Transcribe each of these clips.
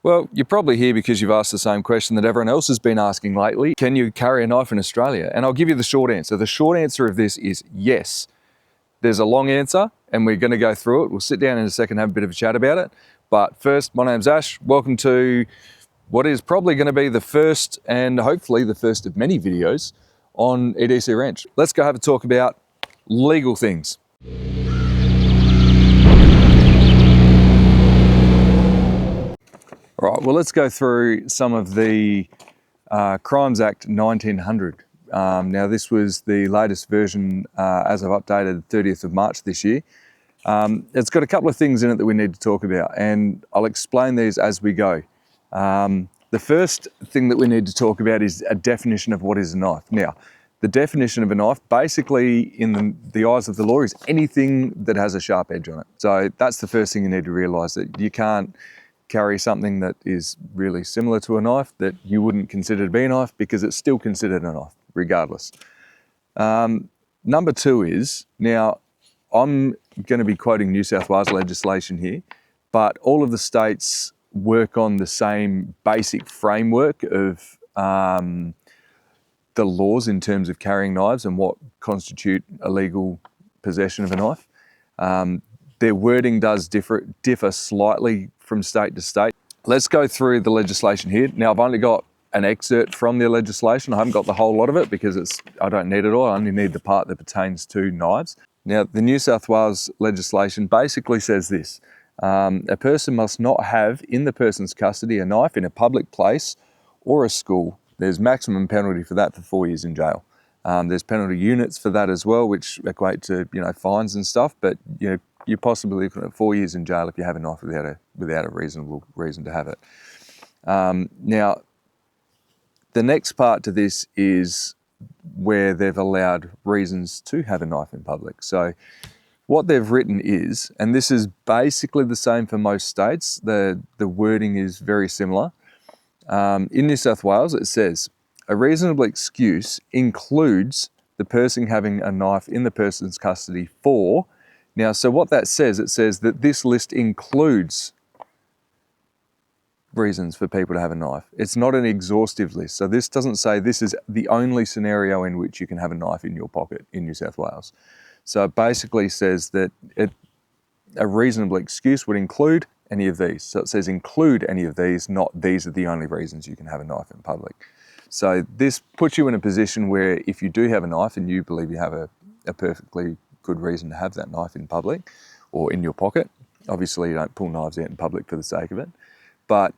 Well, you're probably here because you've asked the same question that everyone else has been asking lately. Can you carry a knife in Australia? And I'll give you the short answer. The short answer of this is yes. There's a long answer and we're going to go through it. We'll sit down in a second and have a bit of a chat about it. But first, my name's Ash. Welcome to what is probably going to be the first and hopefully the first of many videos on EDC Ranch. Let's go have a talk about legal things. All right, well, let's go through some of the Crimes Act 1900. Now, this was the latest version as I've updated the 30th of March this year. It's got a couple of things in it that we need to talk about, and I'll explain these as we go. The first thing that we need to talk about is a definition of what is a knife. Now, the definition of a knife, basically in the eyes of the law, is anything that has a sharp edge on it. So that's the first thing you need to realise, that you can't carry something that is really similar to a knife that you wouldn't consider to be a knife, because it's still considered a knife regardless. Number two is, now I'm going to be quoting New South Wales legislation here, but all of the states work on the same basic framework of the laws in terms of carrying knives and what constitute illegal possession of a knife. Their wording does differ slightly from state to state. Let's go through the legislation here. Now, I've only got an excerpt from the legislation. I haven't got the whole lot of it because I don't need it all. I only need the part that pertains to knives. Now, the New South Wales legislation basically says this: a person must not have in the person's custody a knife in a public place or a school. There's maximum penalty for that for 4 years in jail. There's penalty units for that as well, which equate to fines and stuff. But you're possibly looking at 4 years in jail if you have a knife without a reasonable reason to have it. Now, the next part to this is where they've allowed reasons to have a knife in public. So what they've written is, and this is basically the same for most states, the wording is very similar. In New South Wales, it says, a reasonable excuse includes the person having a knife in the person's custody for. Now, so what that says, it says that this list includes reasons for people to have a knife. It's not an exhaustive list. So this doesn't say this is the only scenario in which you can have a knife in your pocket in New South Wales. So it basically says that a reasonable excuse would include any of these. So it says include any of these, not these are the only reasons you can have a knife in public. So this puts you in a position where if you do have a knife and you believe you have a perfectly good reason to have that knife in public or in your pocket, obviously you don't pull knives out in public for the sake of it, but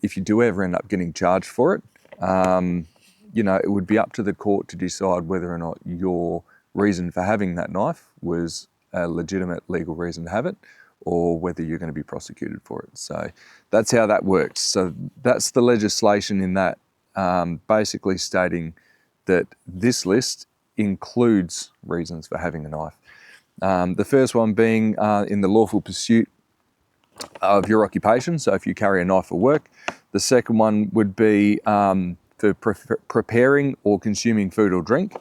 if you do ever end up getting charged for it, it would be up to the court to decide whether or not your reason for having that knife was a legitimate legal reason to have it, or whether you're going to be prosecuted for it. So that's how that works. So that's the legislation in that, basically stating that this list includes reasons for having a knife. The first one being in the lawful pursuit of your occupation, so if you carry a knife for work. The second one would be for preparing or consuming food or drink.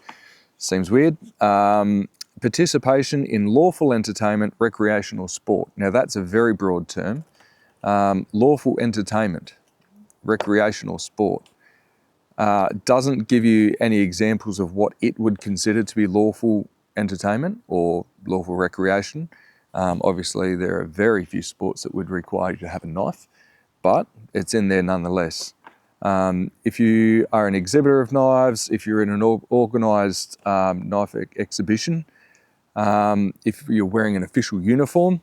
Seems weird. Participation in lawful entertainment, recreation or sport. Now that's a very broad term. Lawful entertainment, recreational sport, doesn't give you any examples of what it would consider to be lawful entertainment or lawful recreation. Obviously, there are very few sports that would require you to have a knife, but it's in there nonetheless. If you are an exhibitor of knives, if you're in an organised knife exhibition, if you're wearing an official uniform,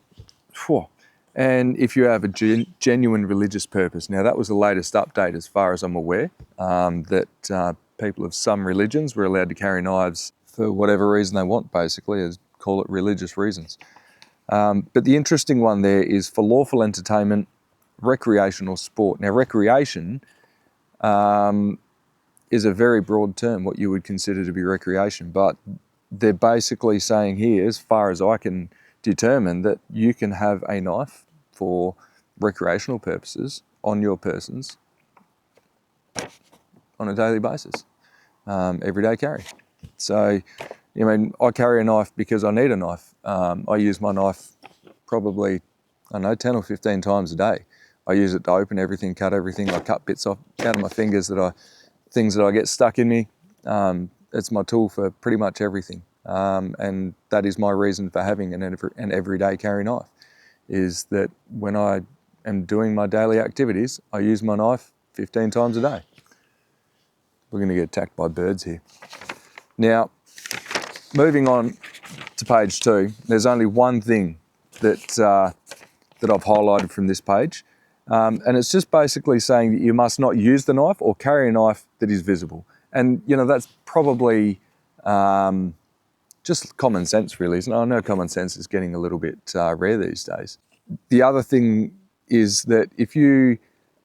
and if you have a genuine religious purpose. Now, that was the latest update as far as I'm aware, that people of some religions were allowed to carry knives for whatever reason they want, basically, call it religious reasons. But the interesting one there is for lawful entertainment, recreational sport. Now, recreation is a very broad term, what you would consider to be recreation, but they're basically saying here, as far as I can determine, that you can have a knife for recreational purposes on your persons on a daily basis, everyday carry. So, I carry a knife because I need a knife. I use my knife probably, 10 or 15 times a day. I use it to open everything, cut everything. I cut bits off out of my fingers things that I get stuck in me. It's my tool for pretty much everything. And that is my reason for having an everyday carry knife, is that when I am doing my daily activities, I use my knife 15 times a day. We're going to get attacked by birds here. Now, moving on to page 2, there's only one thing that I've highlighted from this page. And it's just basically saying that you must not use the knife or carry a knife that is visible. And, you know, that's probably just common sense, really, isn't it? I know common sense is getting a little bit rare these days. The other thing is that if you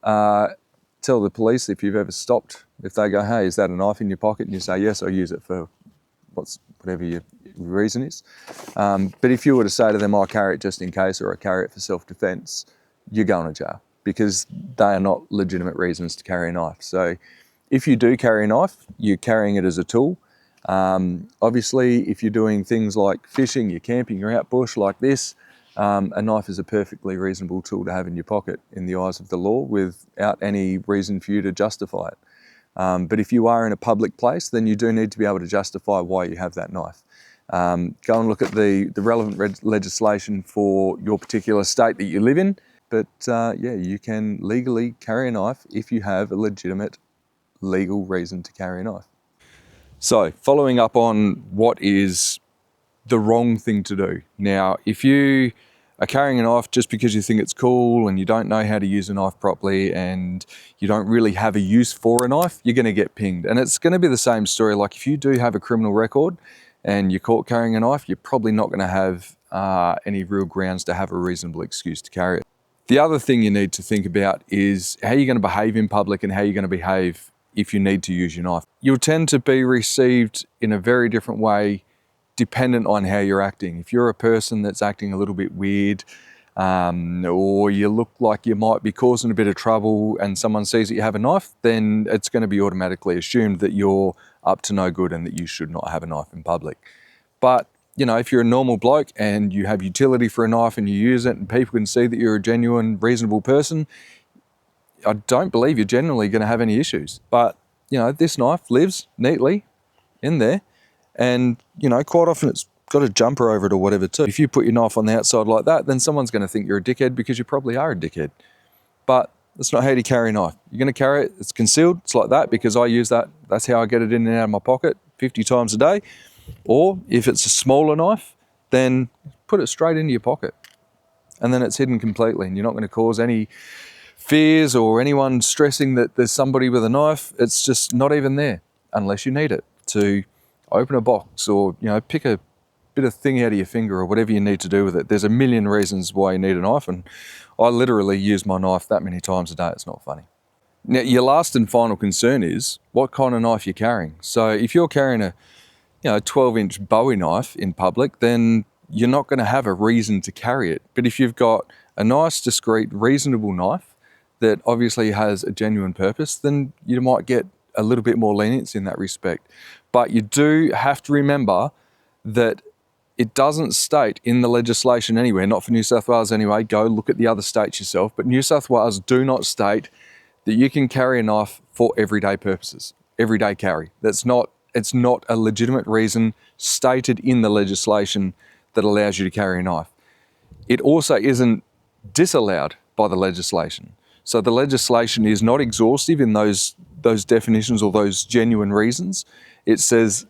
tell the police, if you've ever stopped, if they go, hey, is that a knife in your pocket? And you say, yes, I use it for whatever your reason is. But if you were to say to them, I carry it just in case, or I carry it for self-defense, you're going to jail, because they are not legitimate reasons to carry a knife. So if you do carry a knife, you're carrying it as a tool. Obviously, if you're doing things like fishing, you're camping, you're out bush like this, a knife is a perfectly reasonable tool to have in your pocket in the eyes of the law without any reason for you to justify it. But if you are in a public place, then you do need to be able to justify why you have that knife. Go and look at the relevant legislation for your particular state that you live in. But yeah, you can legally carry a knife if you have a legitimate legal reason to carry a knife. So, following up on what is the wrong thing to do. Now, if you are carrying a knife just because you think it's cool and you don't know how to use a knife properly and you don't really have a use for a knife, you're going to get pinged. And it's going to be the same story. Like if you do have a criminal record and you're caught carrying a knife, you're probably not going to have any real grounds to have a reasonable excuse to carry it. The other thing you need to think about is how you're going to behave in public and how you're going to behave if you need to use your knife. You'll tend to be received in a very different way dependent on how you're acting. If you're a person that's acting a little bit weird, or you look like you might be causing a bit of trouble and someone sees that you have a knife, then it's going to be automatically assumed that you're up to no good and that you should not have a knife in public. But you know, if you're a normal bloke and you have utility for a knife and you use it and people can see that you're a genuine, reasonable person, I don't believe you're generally going to have any issues. But, you know, this knife lives neatly in there and, you know, quite often it's got a jumper over it or whatever too. If you put your knife on the outside like that, then someone's going to think you're a dickhead because you probably are a dickhead. But that's not how you carry a knife. You're going to carry it, it's concealed, it's like that because I use that. That's how I get it in and out of my pocket 50 times a day. Or if it's a smaller knife, then put it straight into your pocket and then it's hidden completely and you're not going to cause any fears or anyone stressing that there's somebody with a knife. It's just not even there unless you need it to open a box or, you know, pick a bit of thing out of your finger or whatever you need to do with it. There's a million reasons why you need a knife, and I literally use my knife that many times a day. It's not funny. Now, your last and final concern is what kind of knife you're carrying. So if you're carrying a 12-inch Bowie knife in public, then you're not going to have a reason to carry it. But if you've got a nice, discreet, reasonable knife that obviously has a genuine purpose, then you might get a little bit more lenience in that respect. But you do have to remember that it doesn't state in the legislation anywhere, not for New South Wales anyway, go look at the other states yourself, but New South Wales do not state that you can carry a knife for everyday purposes, everyday carry. It's not a legitimate reason stated in the legislation that allows you to carry a knife. It also isn't disallowed by the legislation. So the legislation is not exhaustive in those definitions or those genuine reasons. It says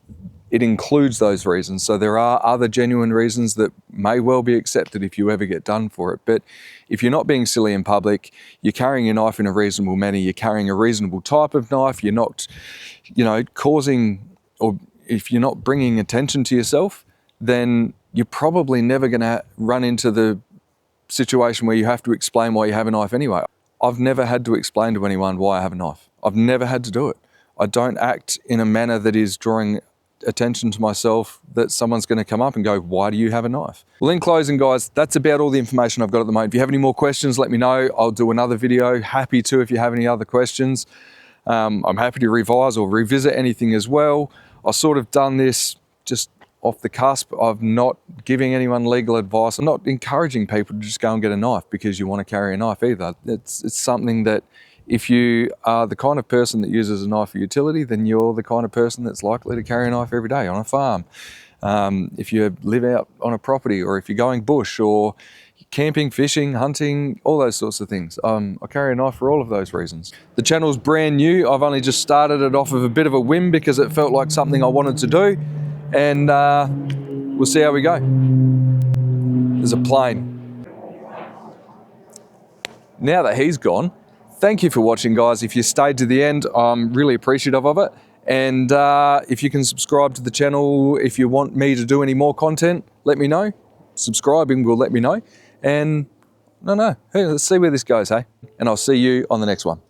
it includes those reasons. So there are other genuine reasons that may well be accepted if you ever get done for it. But if you're not being silly in public, you're carrying a knife in a reasonable manner, you're carrying a reasonable type of knife, you're not, causing, or if you're not bringing attention to yourself, then you're probably never going to run into the situation where you have to explain why you have a knife anyway. I've never had to explain to anyone why I have a knife. I've never had to do it. I don't act in a manner that is drawing attention to myself that someone's going to come up and go, why do you have a knife? Well, in closing, guys, that's about all the information I've got at the moment. If you have any more questions, let me know. I'll do another video. Happy to if you have any other questions. I'm happy to revise or revisit anything as well. I've sort of done this just off the cusp of not giving anyone legal advice. I'm not encouraging people to just go and get a knife because you want to carry a knife either. It's something that if you are the kind of person that uses a knife for utility, then you're the kind of person that's likely to carry a knife every day on a farm. If you live out on a property, or if you're going bush, or camping, fishing, hunting, all those sorts of things. I carry a knife for all of those reasons. The channel's brand new. I've only just started it off of a bit of a whim because it felt like something I wanted to do, and we'll see how we go. There's a plane. Now that he's gone, thank you for watching, guys. If you stayed to the end, I'm really appreciative of it. And if you can subscribe to the channel, if you want me to do any more content, let me know. Subscribing will let me know. And no, hey, let's see where this goes, hey? And I'll see you on the next one.